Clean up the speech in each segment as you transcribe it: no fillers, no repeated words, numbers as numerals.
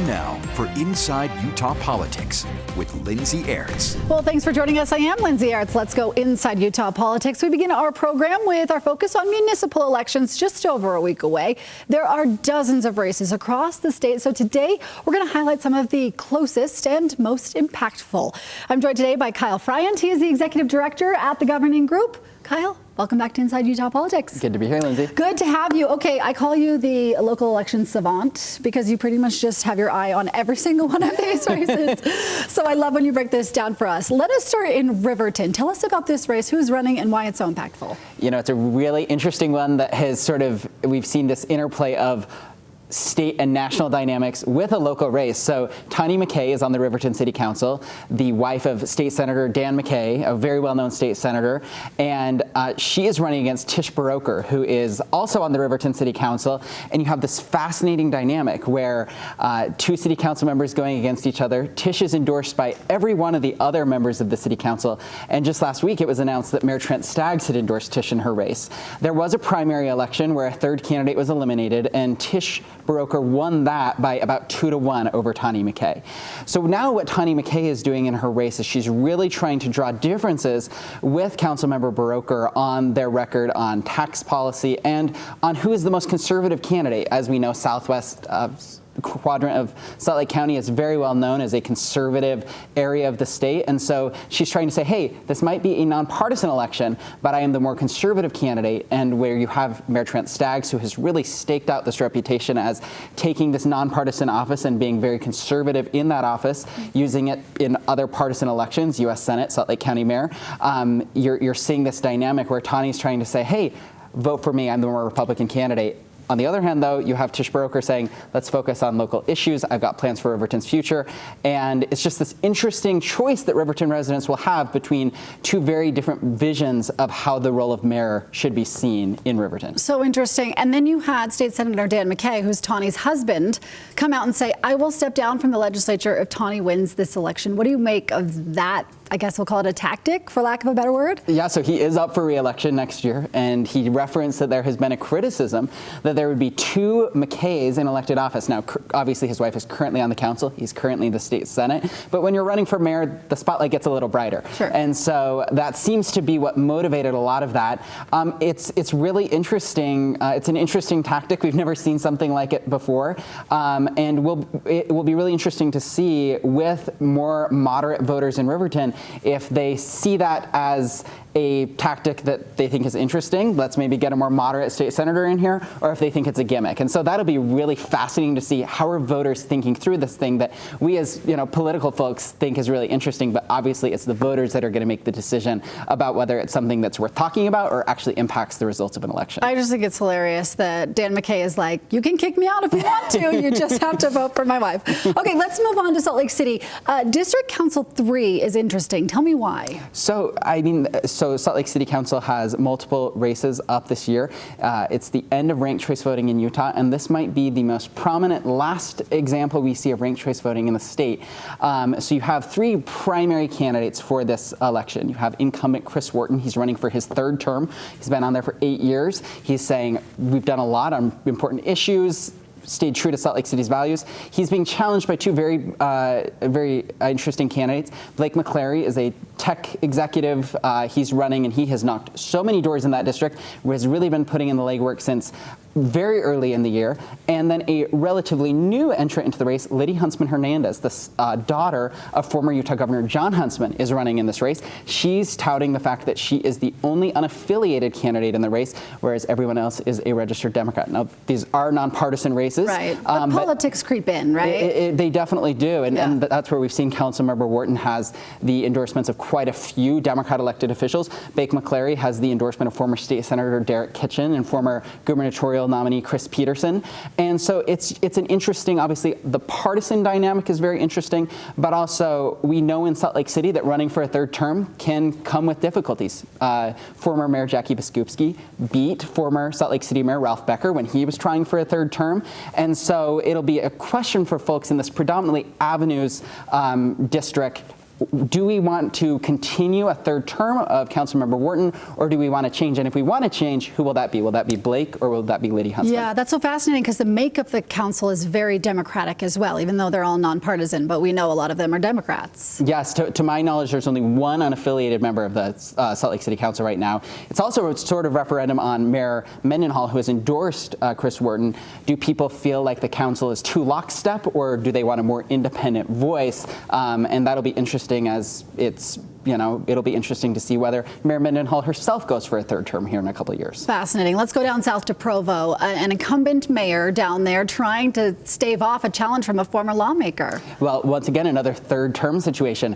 Time now for Inside Utah Politics with Lindsay Aerts. Well, thanks for joining us. I am Lindsay Aerts. Let's go inside Utah politics. We begin our program with our focus on municipal elections just over a week away. There are dozens of races across the state. So today we're going to highlight some of the closest and most impactful. I'm joined today by Kyle Friant. He is the executive director at the governing group. Kyle, welcome back to Inside Utah Politics. Good to be here, Lindsay. Good to have you. Okay, I call you the local election savant because you pretty much just have your eye on every single one of these races. So I love when you break this down for us. Let us start in Riverton. Tell us about this race, who's running and why it's so impactful. You know, it's a really interesting one that has we've seen this interplay of state and national dynamics with a local race. So Tani McKay is on the Riverton City Council, the wife of State Senator Dan McKay, a very well-known state senator, and she is running against Tish Baroker, who is also on the Riverton City Council. And you have this fascinating dynamic where two city council members going against each other. Tish is endorsed by every one of the other members of the city council. And just last week, it was announced that Mayor Trent Staggs had endorsed Tish in her race. There was a primary election where a third candidate was eliminated, and Tish Baroker won that by about 2-1 over Tani McKay. So now what Tani McKay is doing in her race is she's really trying to draw differences with Councilmember Baroker on their record on tax policy and on who is the most conservative candidate. As we know, Southwest quadrant of Salt Lake County is very well known as a conservative area of the state. And so she's trying to say, hey, this might be a nonpartisan election, but I am the more conservative candidate. And where you have Mayor Trent Staggs, who has really staked out this reputation as taking this nonpartisan office and being very conservative in that office, using it in other partisan elections, U.S. Senate, Salt Lake County Mayor, you're seeing this dynamic where Tani's trying to say, hey, vote for me, I'm the more Republican candidate. On the other hand, though, you have Tish Baroker saying, let's focus on local issues. I've got plans for Riverton's future. And it's just this interesting choice that Riverton residents will have between two very different visions of how the role of mayor should be seen in Riverton. So interesting. And then you had State Senator Dan McKay, who's Tani's husband, come out and say, I will step down from the legislature if Tani wins this election. What do you make of that? I guess we'll call it a tactic, for lack of a better word. Yeah, so he is up for re-election next year, and he referenced that there has been a criticism that there would be two McKays in elected office. Now, obviously, his wife is currently on the council. He's currently in the state senate. But when you're running for mayor, the spotlight gets a little brighter. Sure. And so that seems to be what motivated a lot of that. It's really interesting. It's an interesting tactic. We've never seen something like it before. And it will be really interesting to see with more moderate voters in Riverton if they see that as a tactic that they think is interesting, let's maybe get a more moderate state senator in here, or if they think it's a gimmick. And so that'll be really fascinating to see how are voters thinking through this thing that we as political folks think is really interesting, but obviously it's the voters that are going to make the decision about whether it's something that's worth talking about or actually impacts the results of an election. I just think it's hilarious that Dan McKay is like, you can kick me out if you want to, you just have to vote for my wife. Okay, let's move on to Salt Lake City. District Council 3 is interesting. Tell me why. So Salt Lake City Council has multiple races up this year. It's the end of ranked choice voting in Utah, and this might be the most prominent last example we see of ranked choice voting in the state. So you have three primary candidates for this election. You have incumbent Chris Wharton. He's running for his third term. He's been on there for 8 years. He's saying, we've done a lot on important issues, stayed true to Salt Lake City's values. He's being challenged by two very interesting candidates. Blake McClary is a tech executive. He's running, and he has knocked so many doors in that district, has really been putting in the legwork since very early in the year. And then a relatively new entrant into the race, Liddy Huntsman Hernandez, the daughter of former Utah Governor John Huntsman, is running in this race. She's touting the fact that she is the only unaffiliated candidate in the race, whereas everyone else is a registered Democrat. Now, these are nonpartisan races. Right, but politics creep in, right? They definitely do, and that's where we've seen Councilmember Wharton has the endorsements of quite a few Democrat elected officials. Blake McClary has the endorsement of former State Senator Derek Kitchen and former gubernatorial nominee Chris Peterson. And so it's an interesting, obviously the partisan dynamic is very interesting, but also we know in Salt Lake City that running for a third term can come with difficulties. Former Mayor Jackie Biskupski beat former Salt Lake City Mayor Ralph Becker when he was trying for a third term. And so it'll be a question for folks in this predominantly Avenues district do we want to continue a third term of Councilmember Wharton, or do we want to change? And if we want to change, who will that be? Will that be Blake, or will that be Liddy Huntsman? Yeah, that's so fascinating because the makeup of the council is very Democratic as well, even though they're all nonpartisan, but we know a lot of them are Democrats. Yes, to my knowledge, there's only one unaffiliated member of the Salt Lake City Council right now. It's also a sort of referendum on Mayor Mendenhall, who has endorsed Chris Wharton. Do people feel like the council is too lockstep, or do they want a more independent voice? And that'll be interesting as it'll be interesting to see whether Mayor Mendenhall herself goes for a third term here in a couple of years. Fascinating. Let's go down south to Provo. An incumbent mayor down there trying to stave off a challenge from a former lawmaker. Well, once again, another third term situation.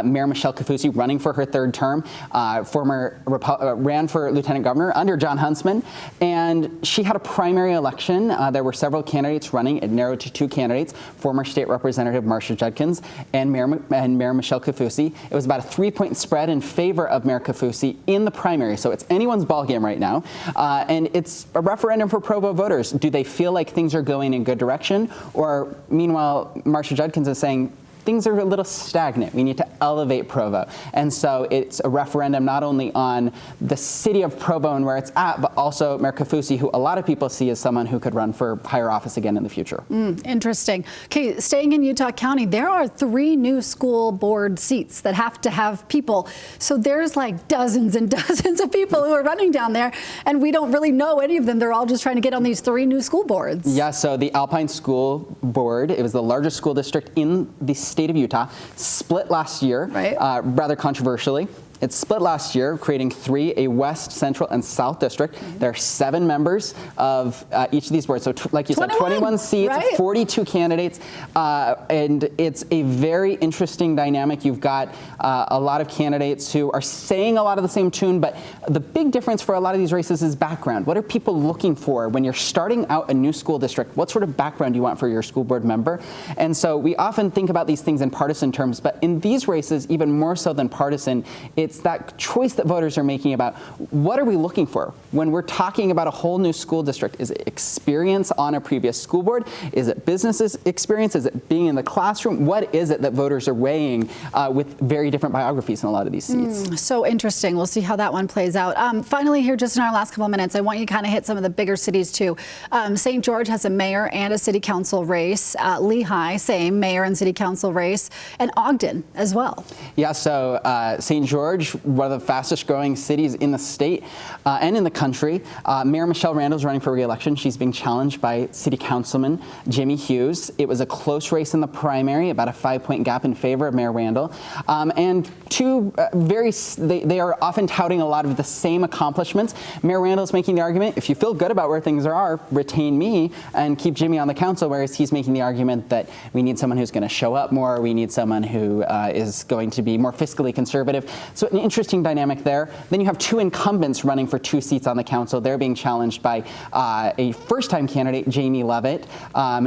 Mayor Michelle Kaufusi running for her third term, ran for lieutenant governor under John Huntsman, and she had a primary election. There were several candidates running. It narrowed to two candidates, former state representative Marcia Judkins and Mayor Michelle Kaufusi. It was about a 3-point spread in favor of Mayor Kaufusi in the primary. So it's anyone's ballgame right now. And it's a referendum for Provo voters. Do they feel like things are going in a good direction? Or meanwhile, Marcia Judkins is saying, things are a little stagnant. We need to elevate Provo. And so it's a referendum not only on the city of Provo and where it's at, but also Mayor Kaufusi, who a lot of people see as someone who could run for higher office again in the future. Interesting. Okay, staying in Utah County, there are 3 new school board seats that have to have people. So there's like dozens and dozens of people who are running down there, and we don't really know any of them. They're all just trying to get on these 3 new school boards. Yeah, so the Alpine School Board, it was the largest school district in the state of Utah, split last year, right. Rather controversially. It split last year, creating 3, a West, Central, and South district. There are 7 members of each of these boards. So like you said, 21 seats, right. 42 candidates. And it's a very interesting dynamic. You've got a lot of candidates who are saying a lot of the same tune, but the big difference for a lot of these races is background. What are people looking for when you're starting out a new school district? What sort of background do you want for your school board member? And so we often think about these things in partisan terms, but in these races, even more so than partisan, it's that choice that voters are making about what are we looking for when we're talking about a whole new school district. Is it experience on a previous school board? Is it business experience? Is it being in the classroom? What is it that voters are weighing with very different biographies in a lot of these seats? So interesting. We'll see how that one plays out. Finally, here just in our last couple of minutes, I want you to kind of hit some of the bigger cities too. St. George has a mayor and a city council race. Lehigh, same mayor and city council race, and Ogden as well. Yeah, so St. George, one of the fastest growing cities in the state and in the country. Mayor Michelle Randall's running for re-election. She's being challenged by City Councilman Jimmy Hughes. It was a close race in the primary, about a 5-point gap in favor of Mayor Randall. And two they are often touting a lot of the same accomplishments. Mayor Randall's making the argument, if you feel good about where things are, retain me and keep Jimmy on the council, whereas he's making the argument that we need someone who's going to show up more, we need someone who is going to be more fiscally conservative. So an interesting dynamic there. Then you have 2 incumbents running for 2 seats on the council. They're being challenged by a first-time candidate, Jamie Levitt,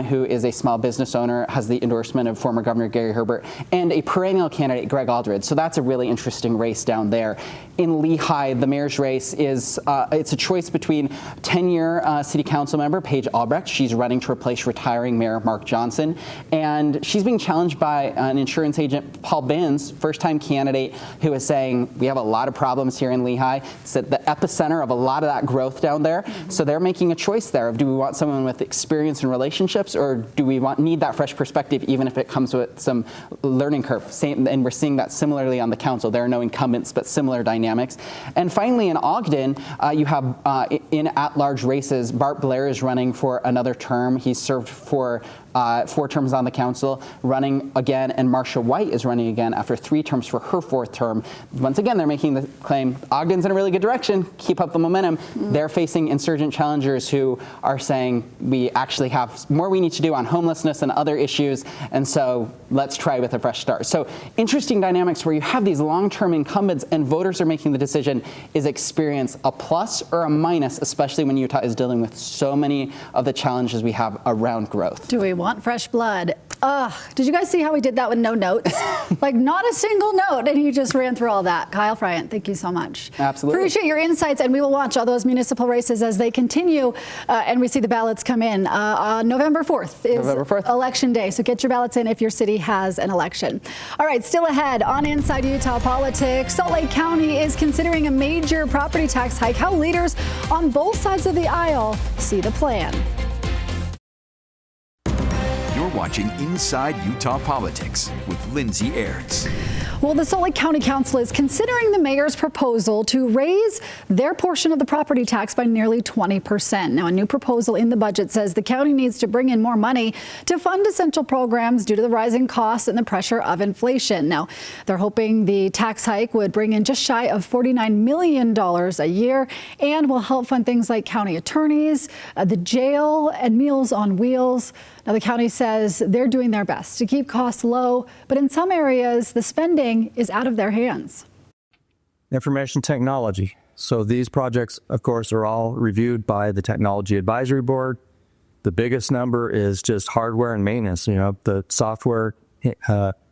who is a small business owner, has the endorsement of former Governor Gary Herbert, and a perennial candidate, Greg Aldred. So that's a really interesting race down there. In Lehigh, the mayor's race is it's a choice between 10-year city council member Paige Albrecht. She's running to replace retiring Mayor Mark Johnson, and she's being challenged by an insurance agent, Paul Binns, first-time candidate, who is saying we have a lot of problems here in Lehigh. It's at the epicenter of a lot of that growth down there. So they're making a choice there of, do we want someone with experience in relationships, or do we need that fresh perspective, even if it comes with some learning curve? And we're seeing that similarly on the council. There are no incumbents, but similar dynamics. And finally, in Ogden, you have in at-large races, Bart Blair is running for another term. He's served for 4 terms on the council, running again, and Marcia White is running again after 3 terms for her 4th term. Once again, they're making the claim, Ogden's in a really good direction, keep up the momentum. They're facing insurgent challengers who are saying, we actually have more we need to do on homelessness and other issues, and so let's try with a fresh start. So interesting dynamics where you have these long-term incumbents and voters are making the decision, is experience a plus or a minus, especially when Utah is dealing with so many of the challenges we have around growth. Do we want fresh blood? Did you guys see how he did that with no notes? Like not a single note, and he just ran through all that. Kyle Friant, thank you so much. Absolutely. Appreciate your insights, and we will watch all those municipal races as they continue, and we see the ballots come in. November 4th is Election Day, so get your ballots in if your city has an election. All right, still ahead on Inside Utah Politics, Salt Lake County is considering a major property tax hike. How leaders on both sides of the aisle see the plan. You're watching Inside Utah Politics with Lindsay Airts. Well, the Salt Lake County Council is considering the mayor's proposal to raise their portion of the property tax by nearly 20%. Now, a new proposal in the budget says the county needs to bring in more money to fund essential programs due to the rising costs and the pressure of inflation. Now, they're hoping the tax hike would bring in just shy of $49 million a year and will help fund things like county attorneys, the jail, and Meals on Wheels. Now, the county says they're doing their best to keep costs low, but in some areas, the spending is out of their hands. Information technology. So these projects, of course, are all reviewed by the Technology Advisory Board. The biggest number is just hardware and maintenance. You know, the software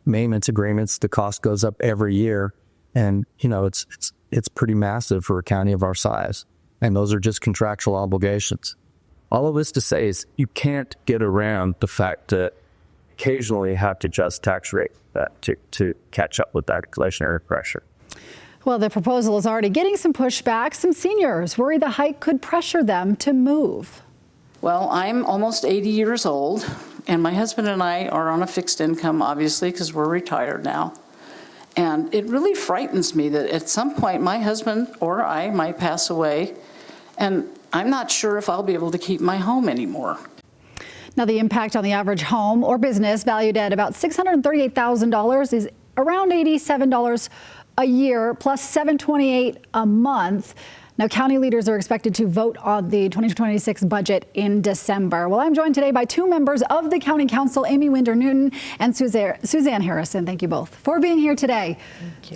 maintenance agreements, the cost goes up every year. And, you know, it's pretty massive for a county of our size. And those are just contractual obligations. All of this to say is you can't get around the fact that occasionally you have to adjust tax rate to catch up with that inflationary pressure. Well, the proposal is already getting some pushback. Some seniors worry the hike could pressure them to move. Well, I'm almost 80 years old, and my husband and I are on a fixed income, obviously, because we're retired now. And it really frightens me that at some point my husband or I might pass away, and I'm not sure if I'll be able to keep my home anymore. Now, the impact on the average home or business valued at about $638,000 is around $87 a year plus $728 a month. Now, county leaders are expected to vote on the 2026 budget in December. Well, I'm joined today by two members of the County Council, Aimee Winder-Newton and Suzanne Harrison. Thank you both for being here today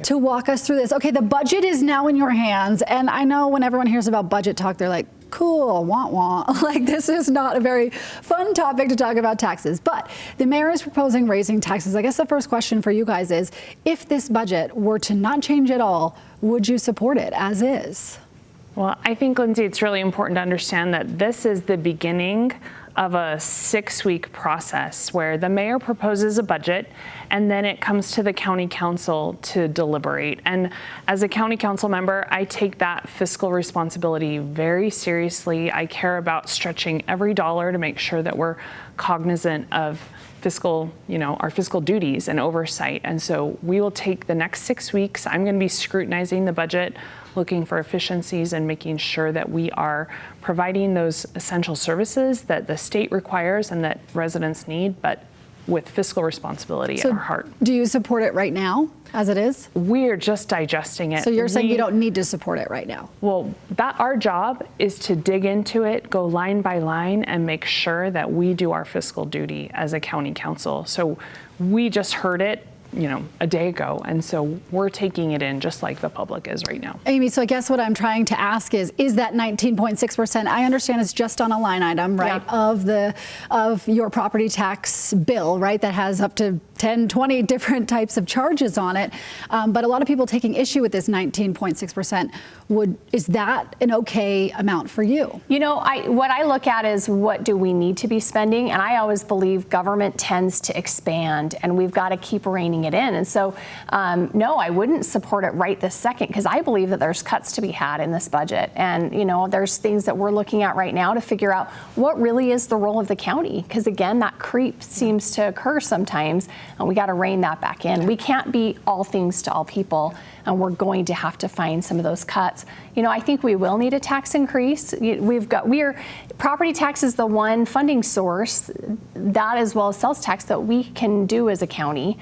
to walk us through this. Okay, the budget is now in your hands, and I know when everyone hears about budget talk, they're like, cool, wah. Like, this is not a very fun topic to talk about taxes, but the mayor is proposing raising taxes. I guess the first question for you guys is, if this budget were to not change at all, would you support it as is? Well, I think, Lindsay, it's really important to understand that this is the beginning of a 6-week process where the mayor proposes a budget and then it comes to the county council to deliberate. And as a county council member, I take that fiscal responsibility very seriously. I care about stretching every dollar to make sure that we're cognizant of fiscal, our fiscal duties and oversight. And so we will take the next 6 weeks. I'm going to be scrutinizing the budget, looking for efficiencies and making sure that we are providing those essential services that the state requires and that residents need, but with fiscal responsibility at our heart. Do you support it right now as it is? We're just digesting it. So you're saying you don't need to support it right now? Well, our job is to dig into it, go line by line, and make sure that we do our fiscal duty as a county council. So we just heard it a day ago. And so we're taking it in just like the public is right now. Aimee, so I guess what I'm trying to ask is that 19.6%, I understand it's just on a line item, right, of your property tax bill, right, that has up to 10, 20 different types of charges on it. But a lot of people taking issue with this 19.6%. Is that an okay amount for you? What I look at is what do we need to be spending? And I always believe government tends to expand and we've got to keep reining it in. And so, no, I wouldn't support it right this second because I believe that there's cuts to be had in this budget. And, there's things that we're looking at right now to figure out what really is the role of the county. Because again, that creep seems to occur sometimes and we got to rein that back in. We can't be all things to all people. And we're going to have to find some of those cuts. I think we will need a tax increase. Property tax is the one funding source, that as well as sales tax, that we can do as a county.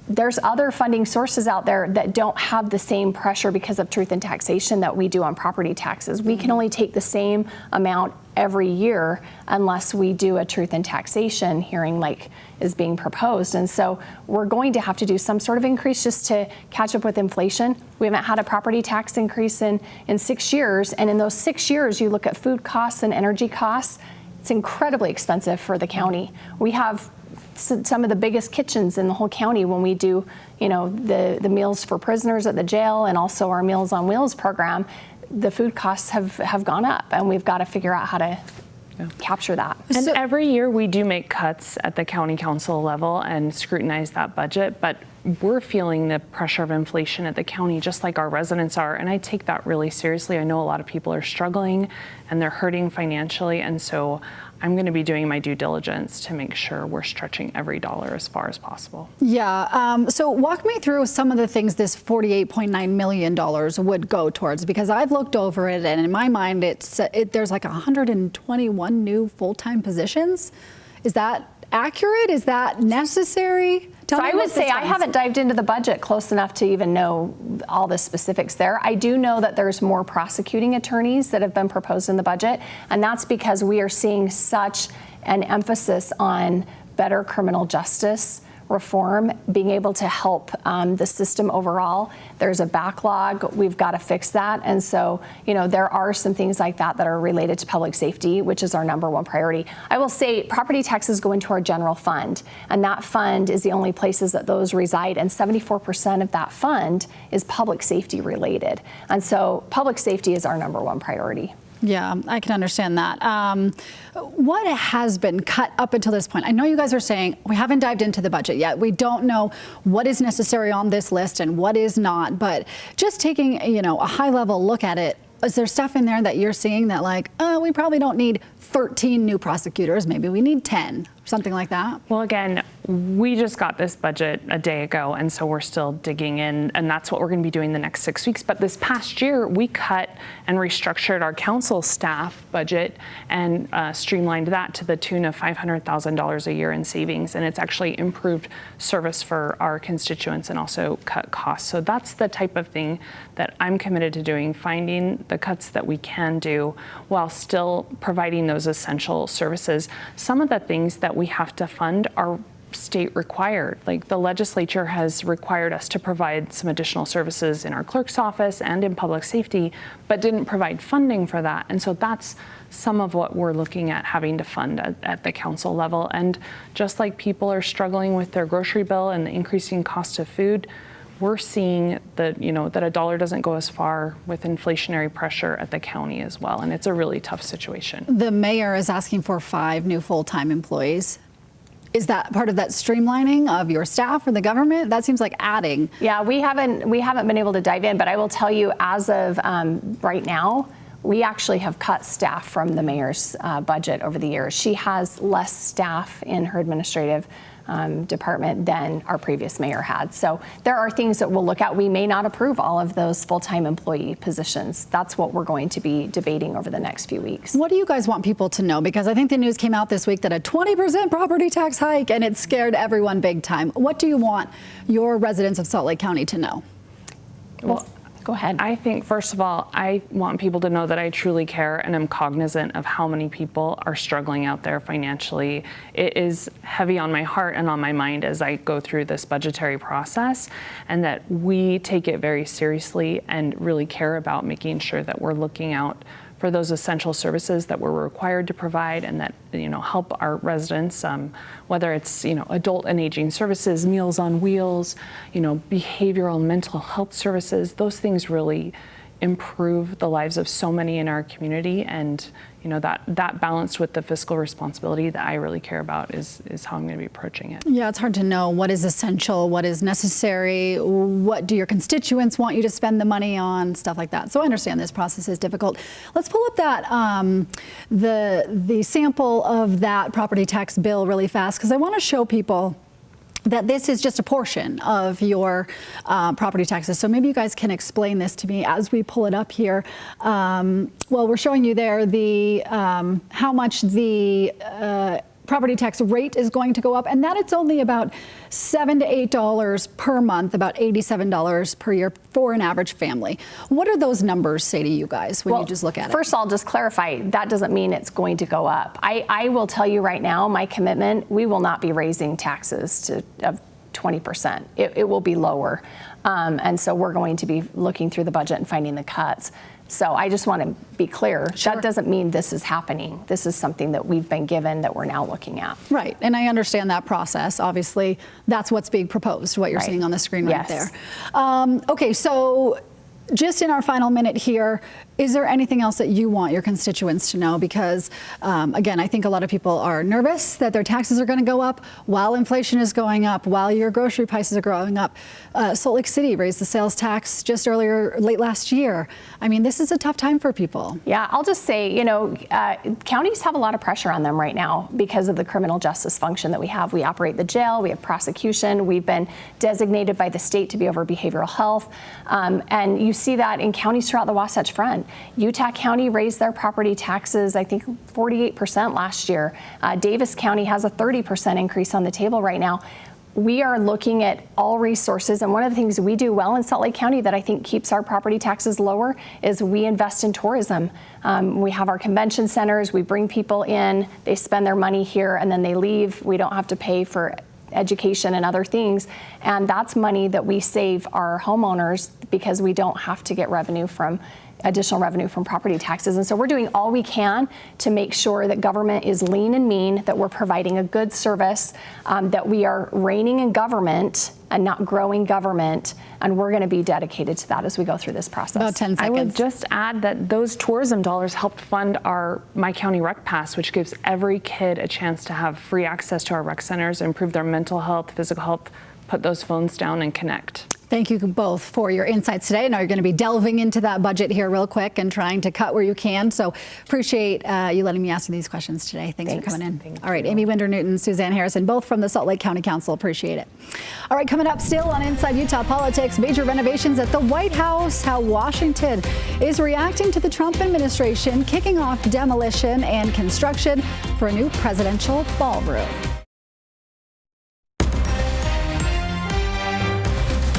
There's other funding sources out there that don't have the same pressure because of truth in taxation that we do on property taxes. We can only take the same amount every year unless we do a truth in taxation hearing like is being proposed. And so we're going to have to do some sort of increase just to catch up with inflation. We haven't had a property tax increase in 6 years. And in those 6 years, you look at food costs and energy costs, It's incredibly expensive for the county. We have some of the biggest kitchens in the whole county when we do, the meals for prisoners at the jail and also our Meals on Wheels program. The food costs have gone up, and we've got to figure out how to capture that. And every year we do make cuts at the county council level and scrutinize that budget, but we're feeling the pressure of inflation at the county just like our residents are, and I take that really seriously. I know a lot of people are struggling and they're hurting financially, and so I'm going to be doing my due diligence to make sure we're stretching every dollar as far as possible. Yeah, so walk me through some of the things this $48.9 million would go towards, because I've looked over it and in my mind there's like 121 new full-time positions. Is that accurate? Is that necessary? So I would say I haven't dived into the budget close enough to even know all the specifics there. I do know that there's more prosecuting attorneys that have been proposed in the budget, and that's because we are seeing such an emphasis on better criminal justice reform, being able to help the system overall. There's a backlog. We've got to fix that. And so, there are some things like that that are related to public safety, which is our number one priority. I will say property taxes go into our general fund, and that fund is the only places that those reside. And 74% of that fund is public safety related. And so public safety is our number one priority. Yeah, I can understand that. What has been cut up until this point? I know you guys are saying we haven't dived into the budget yet. We don't know what is necessary on this list and what is not, but just taking, a high level look at it, is there stuff in there that you're seeing that we probably don't need 13 new prosecutors, maybe we need 10, something like that? Well, again, we just got this budget a day ago, and so we're still digging in, and that's what we're going to be doing the next 6 weeks. But this past year, we cut and restructured our council staff budget and streamlined that to the tune of $500,000 a year in savings, and it's actually improved service for our constituents and also cut costs. So that's the type of thing that I'm committed to doing, finding the cuts that we can do while still providing those essential services. Some of the things that we have to fund are state required. Like the legislature has required us to provide some additional services in our clerk's office and in public safety, but didn't provide funding for that. And so that's some of what we're looking at having to fund at the council level. And just like people are struggling with their grocery bill and the increasing cost of food, we're seeing that, that a dollar doesn't go as far with inflationary pressure at the county as well. And it's a really tough situation. The mayor is asking for 5 new full-time employees. Is that part of that streamlining of your staff or the government? That seems like adding. Yeah, we haven't been able to dive in, but I will tell you, as of right now, we actually have cut staff from the mayor's budget over the years. She has less staff in her administrative department than our previous mayor had. So there are things that we'll look at. We may not approve all of those full-time employee positions. That's what we're going to be debating over the next few weeks. What do you guys want people to know? Because I think the news came out this week that a 20% property tax hike, and it scared everyone big time. What do you want your residents of Salt Lake County to know? Well, go ahead. I think, first of all, I want people to know that I truly care and am cognizant of how many people are struggling out there financially. It is heavy on my heart and on my mind as I go through this budgetary process, and that we take it very seriously and really care about making sure that we're looking out for those essential services that we're required to provide and that, help our residents, whether it's, adult and aging services, Meals on Wheels, behavioral and mental health services. Those things really improve the lives of so many in our community, and that balanced with the fiscal responsibility that I really care about is how I'm going to be approaching it. Yeah, it's hard to know what is essential, what is necessary, what do your constituents want you to spend the money on, stuff like that. So I understand this process is difficult. Let's pull up that the sample of that property tax bill really fast, because I want to show people that this is just a portion of your property taxes. So maybe you guys can explain this to me as we pull it up here. Well, we're showing you there the how much the property tax rate is going to go up, and that it's only about $7 to $8 per month, about $87 per year for an average family. What do those numbers say to you guys when you just look at it? First, I'll just clarify, that doesn't mean it's going to go up. I will tell you right now, my commitment, we will not be raising taxes of 20%. It will be lower. And so we're going to be looking through the budget and finding the cuts. So I just want to be clear. Sure. That doesn't mean this is happening. This is something that we've been given that we're now looking at. Right, and I understand that process. Obviously, that's what's being proposed, what you're seeing on the screen right there. Okay, so just in our final minute here, is there anything else that you want your constituents to know? Because, again, I think a lot of people are nervous that their taxes are going to go up while inflation is going up, while your grocery prices are going up. Salt Lake City raised the sales tax just late last year. I mean, this is a tough time for people. Yeah, I'll just say, counties have a lot of pressure on them right now because of the criminal justice function that we have. We operate the jail, we have prosecution, we've been designated by the state to be over behavioral health. And you see that in counties throughout the Wasatch Front. Utah County raised their property taxes, I think 48% last year. Davis County has a 30% increase on the table right now. We are looking at all resources, and one of the things we do well in Salt Lake County that I think keeps our property taxes lower is we invest in tourism. We have our convention centers, we bring people in, they spend their money here, and then they leave. We don't have to pay for education and other things, and that's money that we save our homeowners because we don't have to get additional revenue from property taxes. And so we're doing all we can to make sure that government is lean and mean, that we're providing a good service, that we are reigning in government and not growing government, and we're going to be dedicated to that as we go through this process. About 10 seconds. I would just add that those tourism dollars helped fund our My County Rec Pass, which gives every kid a chance to have free access to our rec centers, improve their mental health, physical health, put those phones down and connect. Thank you both for your insights today. Now you're going to be delving into that budget here real quick and trying to cut where you can. So appreciate you letting me ask you these questions today. Thanks for coming in. All right, Aimee Winder-Newton, Suzanne Harrison, both from the Salt Lake County Council. Appreciate it. All right, coming up still on Inside Utah Politics, major renovations at the White House, how Washington is reacting to the Trump administration, kicking off demolition and construction for a new presidential ballroom.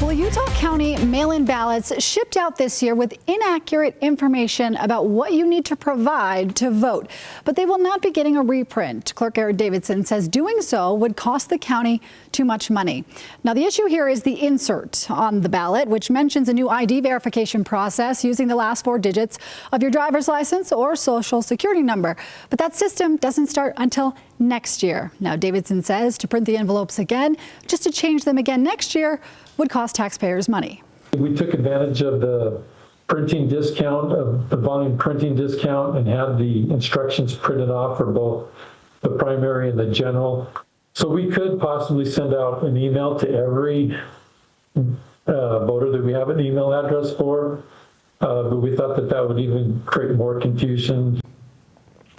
Well, Utah County mail-in ballots shipped out this year with inaccurate information about what you need to provide to vote, but they will not be getting a reprint. Clerk Eric Davidson says doing so would cost the county too much money. Now, the issue here is the insert on the ballot, which mentions a new ID verification process using the last 4 digits of your driver's license or social security number. But that system doesn't start until next year. Now, Davidson says to print the envelopes again, just to change them again next year, would cost taxpayers money. We took advantage of the printing discount, of the volume printing discount, and had the instructions printed off for both the primary and the general. So we could possibly send out an email to every voter that we have an email address for, but we thought that would even create more confusion.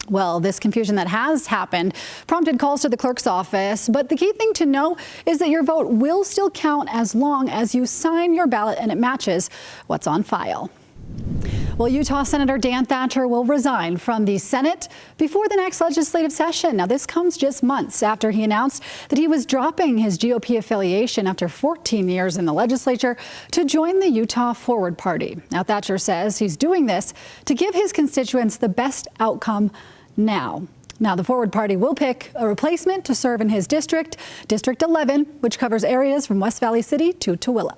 Well, this confusion that has happened prompted calls to the clerk's office. But the key thing to know is that your vote will still count as long as you sign your ballot and it matches what's on file. Well, Utah Senator Dan Thatcher will resign from the Senate before the next legislative session. Now, this comes just months after he announced that he was dropping his GOP affiliation after 14 years in the legislature to join the Utah Forward Party. Now, Thatcher says he's doing this to give his constituents the best outcome now. Now, the Forward Party will pick a replacement to serve in his district, District 11, which covers areas from West Valley City to Tooele.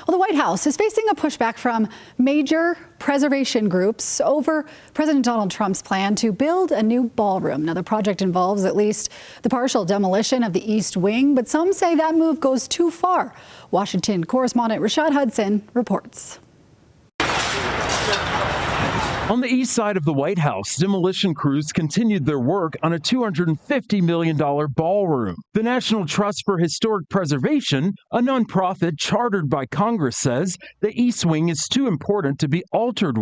Well, the White House is facing a pushback from major preservation groups over President Donald Trump's plan to build a new ballroom. Now, the project involves at least the partial demolition of the East Wing, but some say that move goes too far. Washington correspondent Rashad Hudson reports. On the east side of the White House, demolition crews continued their work on a $250 million ballroom. The National Trust for Historic Preservation, a nonprofit chartered by Congress, says the East Wing is too important to be altered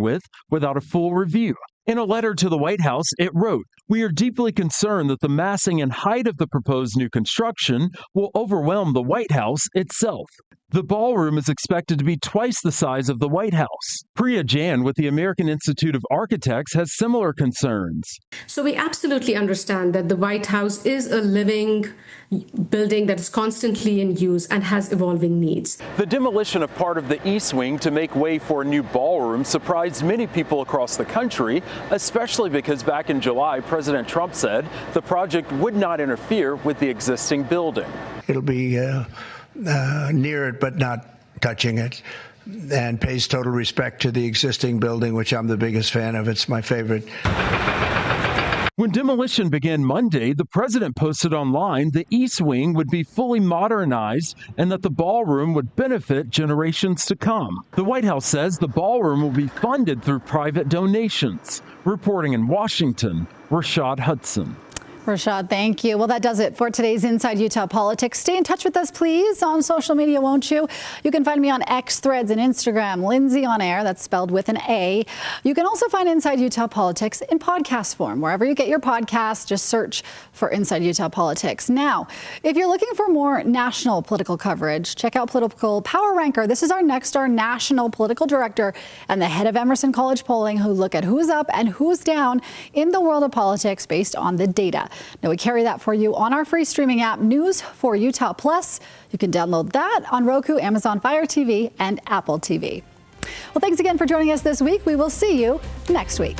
without a full review. In a letter to the White House, it wrote, "We are deeply concerned that the massing and height of the proposed new construction will overwhelm the White House itself." The ballroom is expected to be twice the size of the White House. Priya Jan with the American Institute of Architects has similar concerns. So we absolutely understand that the White House is a living building that is constantly in use and has evolving needs. The demolition of part of the East Wing to make way for a new ballroom surprised many people across the country, especially because back in July, President Trump said the project would not interfere with the existing building. It'll be near it, but not touching it. and pays total respect to the existing building, which I'm the biggest fan of. It's my favorite. When demolition began Monday, the president posted online the East Wing would be fully modernized and that the ballroom would benefit generations to come. The White House says the ballroom will be funded through private donations. Reporting in Washington, Rashad Hudson. Rashad, thank you. Well, that does it for today's Inside Utah Politics. Stay in touch with us, please, on social media, won't you? You can find me on X, Threads, and Instagram, Lindsay on Air. That's spelled with an A. You can also find Inside Utah Politics in podcast form. Wherever you get your podcasts, just search for Inside Utah Politics. Now, if you're looking for more national political coverage, check out Political Power Ranker. This is our national political director and the head of Emerson College Polling, who look at who's up and who's down in the world of politics based on the data. Now, we carry that for you on our free streaming app, News for Utah Plus. You can download that on Roku, Amazon Fire TV, and Apple TV. Well, thanks again for joining us this week. We will see you next week.